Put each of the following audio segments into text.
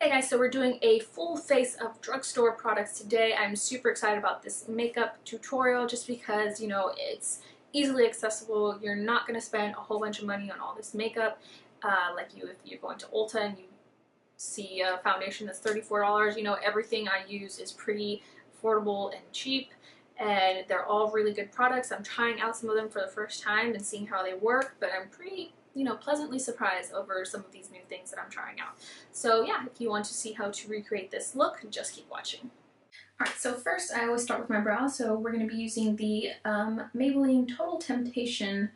Hey guys, so we're doing a full face of drugstore products today. I'm super excited about this makeup tutorial just because, you know, it's easily accessible. You're not going to spend a whole bunch of money on all this makeup. If you're going to Ulta and you see a foundation that's $34, you know, everything I use is pretty affordable and cheap. And they're all really good products. I'm trying out some of them for the first time and seeing how they work, but I'm pretty, you know, pleasantly surprised over some of these new things that I'm trying out. So yeah, if you want to see how to recreate this look, just keep watching. Alright, so first I always start with my brow, so we're going to be using the Maybelline Total Temptation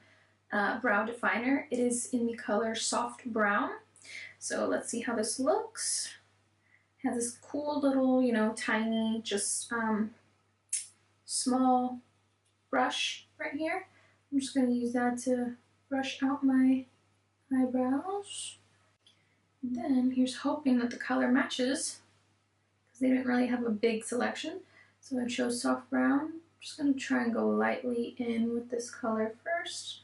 brow definer. It is in the color Soft Brown. So let's see how this looks. It has this cool little, you know, tiny, just small brush right here. I'm just going to use that to brush out my eyebrows. And then here's hoping that the color matches, because they didn't really have a big selection. So I chose soft brown. I'm just going to try and go lightly in with this color first.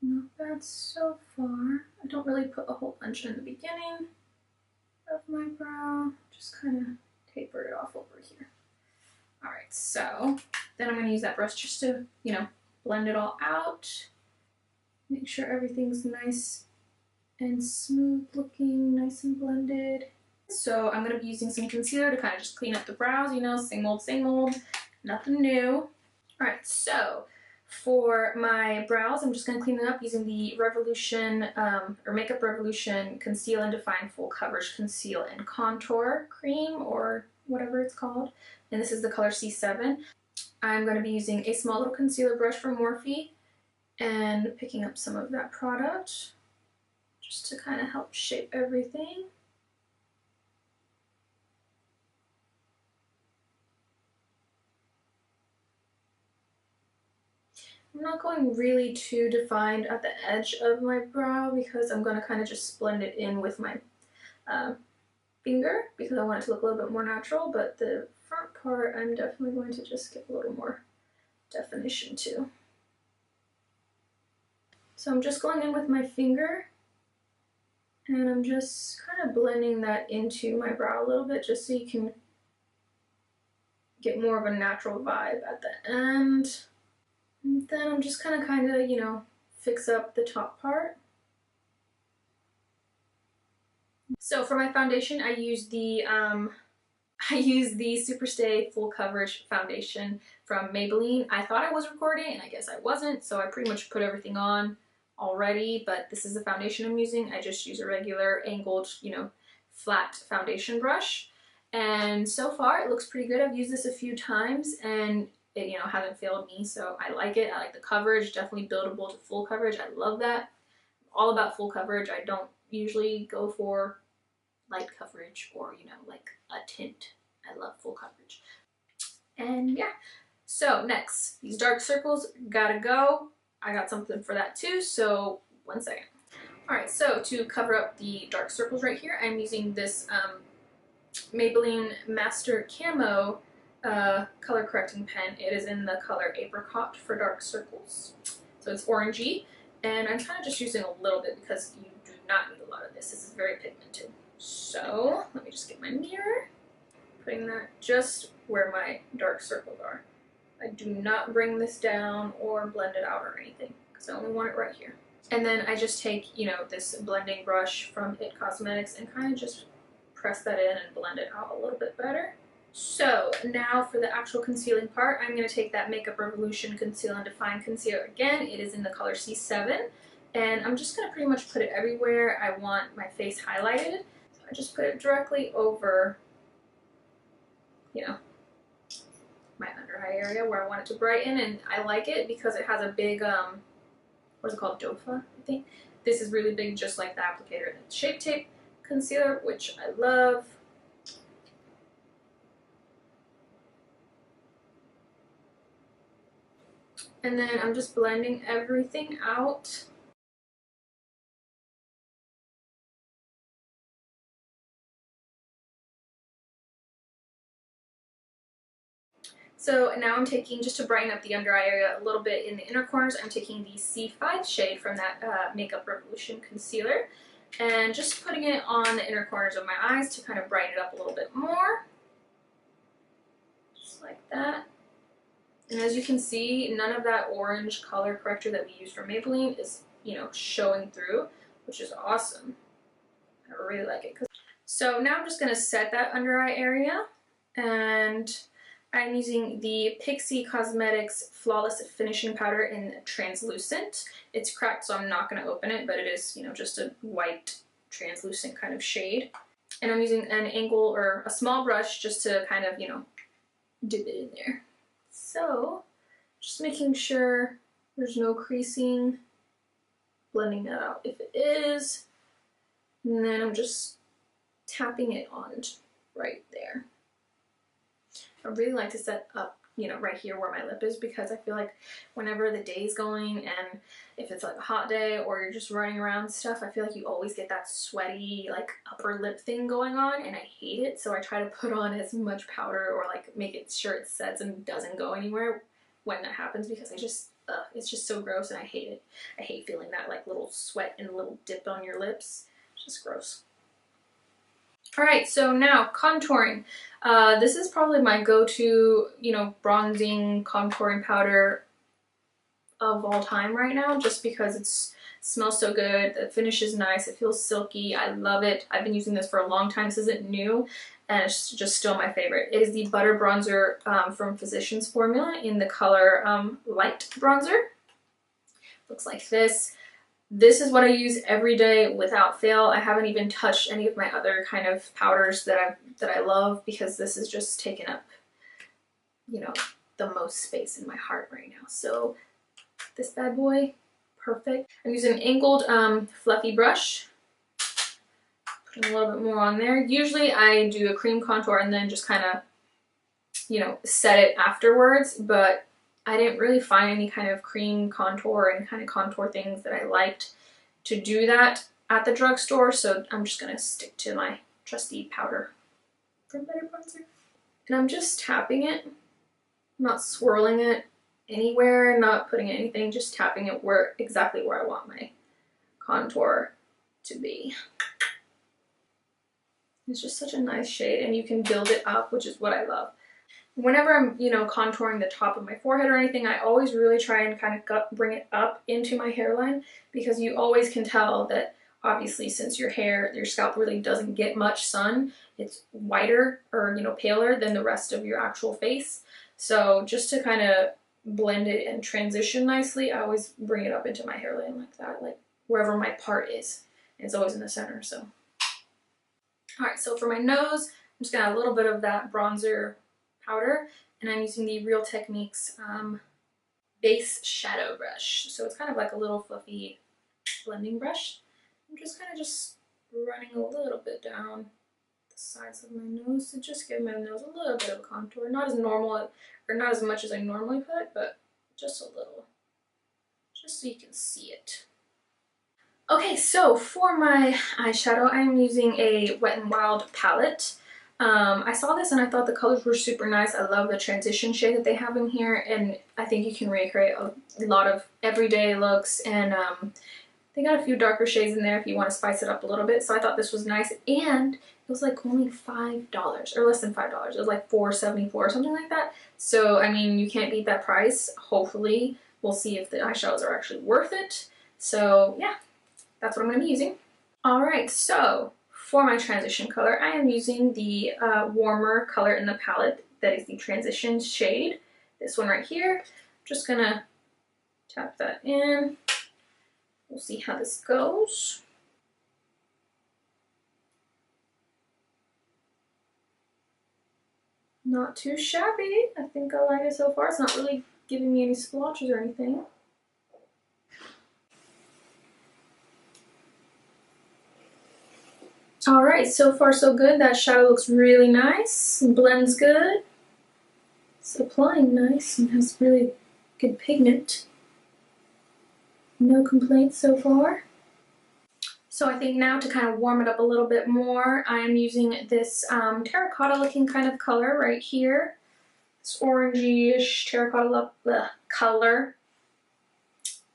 Not bad so far. I don't really put a whole bunch in the beginning of my brow. Just kind of taper it off over here. Alright, so then I'm going to use that brush just to, you know, blend it all out. Make sure everything's nice and smooth looking, nice and blended. So I'm going to be using some concealer to kind of just clean up the brows, you know, same old, nothing new. Alright, so for my brows, I'm just going to clean them up using the Revolution, or Makeup Revolution Conceal and Define Full Coverage Conceal and Contour Cream, or whatever it's called. And this is the color C7. I'm going to be using a small little concealer brush from Morphe and picking up some of that product just to kind of help shape everything. I'm not going really too defined at the edge of my brow because I'm going to kind of just blend it in with my finger because I want it to look a little bit more natural, but the front part I'm definitely going to just give a little more definition to. So I'm just going in with my finger and I'm just kind of blending that into my brow a little bit just so you can get more of a natural vibe at the end. And then I'm just kind of, you know, fix up the top part. So for my foundation, I use the Superstay Full Coverage Foundation from Maybelline. I thought I was recording, and I guess I wasn't, so I pretty much put everything on already, but this is the foundation I'm using. I just use a regular angled, you know, flat foundation brush. And so far, it looks pretty good. I've used this a few times, and it, you know, hasn't failed me, so I like it. I like the coverage, definitely buildable to full coverage. I love that. I'm all about full coverage. I don't usually go for light coverage or, you know, like a tint. I love full coverage. And yeah, so next, these dark circles gotta go. I got something for that too, so 1 second. Alright, so to cover up the dark circles right here, I'm using this Maybelline Master Camo color correcting pen. It is in the color Apricot for dark circles. So it's orangey, and I'm kind of just using a little bit because you do not need a lot of this. This is very pigmented. So let me just get my mirror, putting that just where my dark circles are. I do not bring this down or blend it out or anything because I only want it right here. And then I just take, you know, this blending brush from It Cosmetics and kind of just press that in and blend it out a little bit better. So now for the actual concealing part, I'm going to take that Makeup Revolution Conceal and Define Concealer again. It is in the color C7, and I'm just going to pretty much put it everywhere I want my face highlighted. So I just put it directly over, you know, my under eye area where I want it to brighten, and I like it because it has a big, what is it called, dofa, I think. This is really big, just like the applicator. And it's Shape Tape Concealer, which I love. And then I'm just blending everything out. So now I'm taking, just to brighten up the under eye area a little bit in the inner corners, I'm taking the C5 shade from that Makeup Revolution concealer and just putting it on the inner corners of my eyes to kind of brighten it up a little bit more. Just like that. And as you can see, none of that orange color corrector that we use from Maybelline is, you know, showing through, which is awesome. I really like it. So now I'm just going to set that under eye area, and I'm using the Pixie Cosmetics Flawless Finishing Powder in Translucent. It's cracked, so I'm not going to open it, but it is, you know, just a white translucent kind of shade. And I'm using an angle or a small brush just to kind of, you know, dip it in there. So just making sure there's no creasing, blending that out if it is, and then I'm just tapping it on right there. I really like to set up, you know, right here where my lip is, because I feel like whenever the day's going and if it's like a hot day or you're just running around stuff, I feel like you always get that sweaty like upper lip thing going on, and I hate it. So I try to put on as much powder or like make it sure it sets and doesn't go anywhere when that happens, because I just it's just so gross and I hate it. I hate feeling that like little sweat and little dip on your lips. It's just gross. Alright, so now contouring. This is probably my go-to, you know, bronzing contouring powder of all time right now, just because it smells so good, the finish is nice, it feels silky, I love it. I've been using this for a long time, this isn't new, and it's just still my favorite. It is the Butter Bronzer from Physicians Formula in the color Light Bronzer. Looks like this. This is what I use every day without fail. I haven't even touched any of my other kind of powders that I love, because this is just taking up, you know, the most space in my heart right now. So this bad boy, perfect. I'm using an angled fluffy brush. Putting a little bit more on there. Usually I do a cream contour and then just kind of, you know, set it afterwards, but I didn't really find any kind of cream contour and kind of contour things that I liked to do that at the drugstore, so I'm just going to stick to my trusty powder from Butter Bronzer. And I'm just tapping it, not swirling it anywhere, not putting anything, just tapping it exactly where I want my contour to be. It's just such a nice shade, and you can build it up, which is what I love. Whenever I'm, you know, contouring the top of my forehead or anything, I always really try and kind of bring it up into my hairline, because you always can tell that obviously since your scalp really doesn't get much sun, it's whiter or, you know, paler than the rest of your actual face. So just to kind of blend it and transition nicely, I always bring it up into my hairline like that, like wherever my part is. And it's always in the center, so. Alright, so for my nose, I'm just going to add a little bit of that bronzer powder, and I'm using the Real Techniques base shadow brush. So it's kind of like a little fluffy blending brush. I'm just kind of running a little bit down the sides of my nose to just give my nose a little bit of a contour. Not as normal, or not as much as I normally put, but just a little, just so you can see it. Okay, so for my eyeshadow, I'm using a Wet n Wild palette. I saw this and I thought the colors were super nice. I love the transition shade that they have in here, and I think you can recreate a lot of everyday looks, and they got a few darker shades in there if you want to spice it up a little bit. So I thought this was nice, and it was like only $5 or less than $5. It was like $4.74 or something like that. So I mean, you can't beat that price. Hopefully we'll see if the eyeshadows are actually worth it. So yeah, that's what I'm going to be using. Alright, so for my transition color, I am using the warmer color in the palette that is the transition shade. This one right here. I'm just gonna tap that in. We'll see how this goes. Not too shabby. I think I like it so far. It's not really giving me any splotches or anything. Alright, so far so good. That shadow looks really nice and blends good. It's applying nice and has really good pigment. No complaints so far. So I think now to kind of warm it up a little bit more, I am using this terracotta looking kind of color right here. this orangey-ish terracotta color.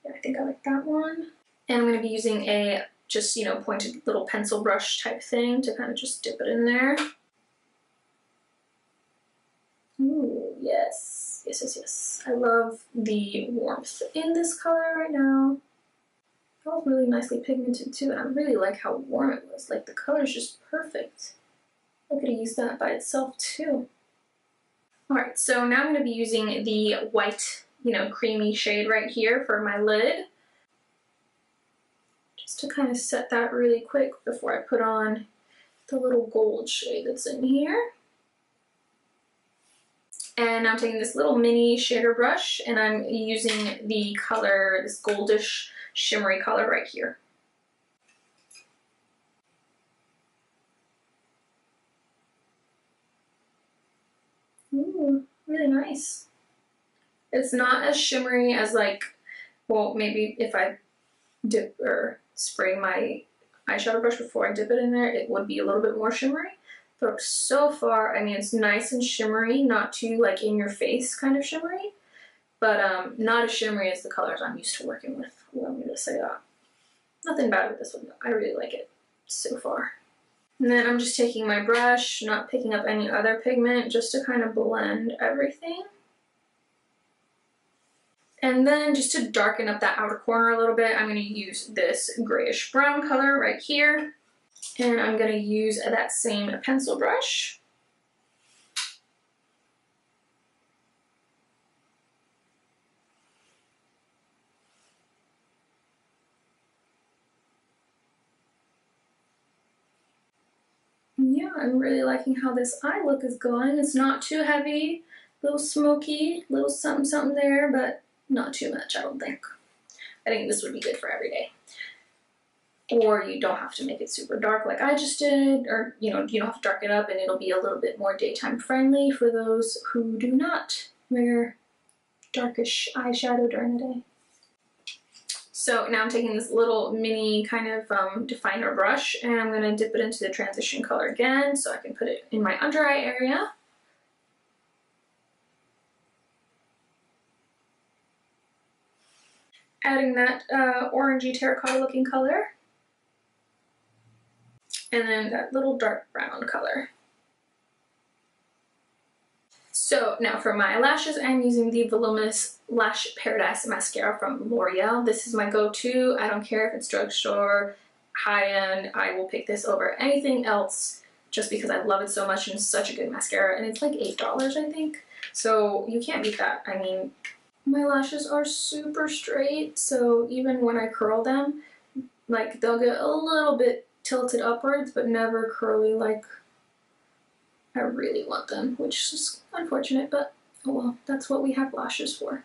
Yeah, I think I like that one. And I'm going to be using a just, you know, pointed little pencil brush type thing to kind of just dip it in there. Ooh, yes. Yes, yes, yes. I love the warmth in this color right now. That was really nicely pigmented too, and I really like how warm it was. Like, the color is just perfect. I could have used that by itself too. Alright, so now I'm going to be using the white, you know, creamy shade right here for my lid. Just to kind of set that really quick before I put on the little gold shade that's in here. And now I'm taking this little mini shader brush and I'm using the color, this goldish shimmery color right here. Ooh, really nice. It's not as shimmery as, like, well, maybe if I dip or spray my eyeshadow brush before I dip it in there, it would be a little bit more shimmery. But so far, I mean, it's nice and shimmery, not too, like, in your face kind of shimmery, but not as shimmery as the colors I'm used to working with. Allow me to say that. Nothing bad with this one, though. I really like it so far. And then I'm just taking my brush, not picking up any other pigment, just to kind of blend everything. And then just to darken up that outer corner a little bit, I'm going to use this grayish brown color right here. And I'm going to use that same pencil brush. Yeah, I'm really liking how this eye look is going. It's not too heavy, a little smoky, a little something something there, but not too much, I don't think. I think this would be good for every day. Or you don't have to make it super dark like I just did, or, you know, you don't have to darken it up and it'll be a little bit more daytime friendly for those who do not wear darkish eyeshadow during the day. So now I'm taking this little mini kind of definer brush and I'm going to dip it into the transition color again so I can put it in my under eye area. Adding that orangey terracotta looking color. And then that little dark brown color. So now for my lashes, I'm using the Voluminous Lash Paradise Mascara from Loreal. This is my go-to. I don't care if it's drugstore, high-end. I will pick this over anything else just because I love it so much and it's such a good mascara. And it's like $8, I think. So you can't beat that. I mean, my lashes are super straight, so even when I curl them, like, they'll get a little bit tilted upwards, but never curly like I really want them, which is unfortunate, but oh well, that's what we have lashes for.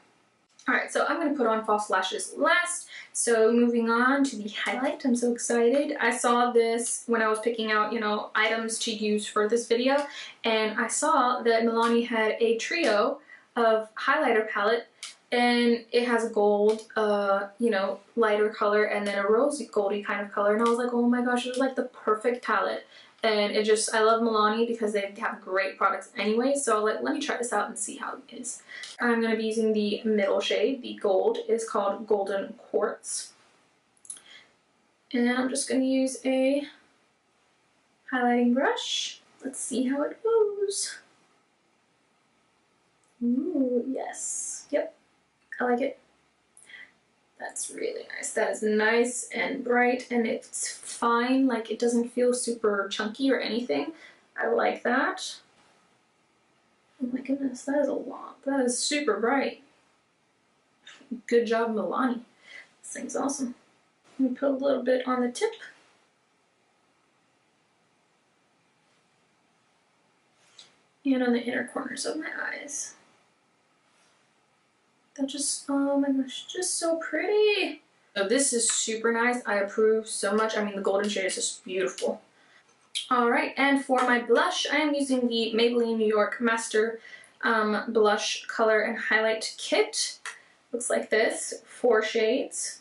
Alright, so I'm going to put on false lashes last. So moving on to the highlight, I'm so excited. I saw this when I was picking out, you know, items to use for this video, and I saw that Milani had a trio of highlighter palette, and it has a gold, you know, lighter color, and then a rosy goldy kind of color, and I was like, oh my gosh, this is like the perfect palette. And it just, I love Milani because they have great products anyway, so let me try this out and see how it is. I'm going to be using the middle shade, the gold. It is called Golden Quartz. And then I'm just going to use a highlighting brush. Let's see how it goes. Ooh, yes. Yep, I like it. That's really nice. That is nice and bright, and it's fine. Like, it doesn't feel super chunky or anything. I like that. Oh my goodness, that is a lot. That is super bright. Good job, Milani. This thing's awesome. Let me put a little bit on the tip. And on the inner corners of my eyes. That just, oh my gosh, just so pretty. So this is super nice. I approve so much. I mean, the golden shade is just beautiful. Alright, and for my blush, I am using the Maybelline New York Master Blush Color and Highlight Kit. Looks like this, 4 shades.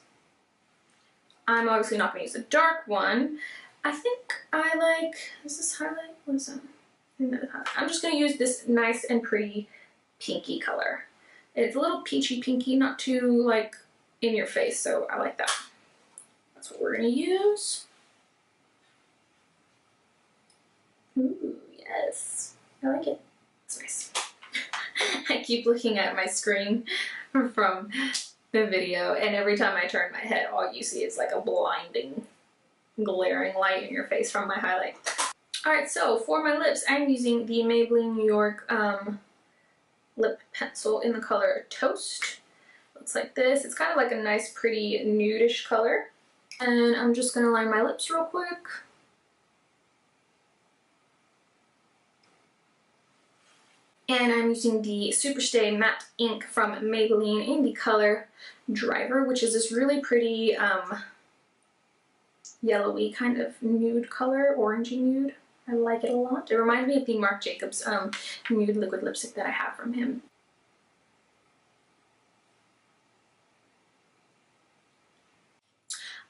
I'm obviously not going to use the dark one. I think I like, is this highlight? What is that? I'm just going to use this nice and pretty pinky color. It's a little peachy pinky, not too like in your face, so I like that. That's what we're gonna use. Ooh, yes, I like it. It's nice. I keep looking at my screen from the video, and every time I turn my head, all you see is like a blinding, glaring light in your face from my highlight. Alright, so for my lips, I'm using the Maybelline New York lip pencil in the color Toast. Looks like this. It's kind of like a nice, pretty nudish color. And I'm just going to line my lips real quick. And I'm using the Superstay Matte Ink from Maybelline in the color Driver, which is this really pretty yellowy kind of nude color, orangey nude. I like it a lot. It reminds me of the Marc Jacobs nude liquid lipstick that I have from him.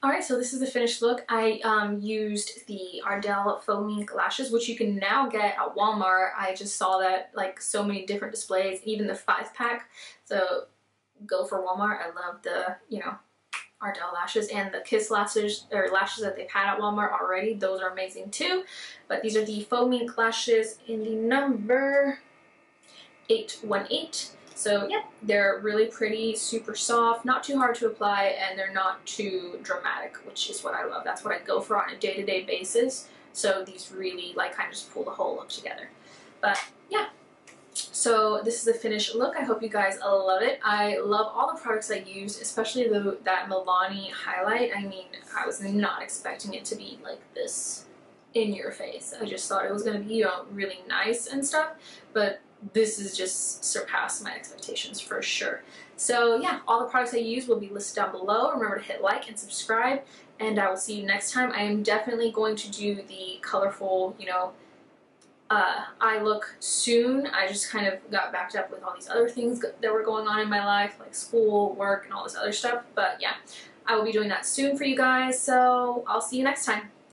Alright, so this is the finished look. I used the Ardell Faux Mink lashes, which you can now get at Walmart. I just saw that like so many different displays, even the 5-pack. So go for Walmart. I love the, you know, Ardell lashes, and the Kiss lashes or lashes that they've had at Walmart already. Those are amazing too. But these are the Faux Mink lashes in the number 818. So yeah, they're really pretty, super soft, not too hard to apply, and they're not too dramatic, which is what I love. That's what I go for on a day-to-day basis. So these really like kind of just pull the whole look together. But yeah. So this is the finished look. I hope you guys love it. I love all the products I used, especially that Milani highlight. I mean, I was not expecting it to be like this in your face. I just thought it was going to be, you know, really nice and stuff, but this is just surpassed my expectations for sure. So yeah, all the products I use will be listed down below. Remember to hit like and subscribe, and I will see you next time. I am definitely going to do the colorful, you know, eye look soon. I just kind of got backed up with all these other things that were going on in my life, like school, work, and all this other stuff. But yeah, I will be doing that soon for you guys, so I'll see you next time.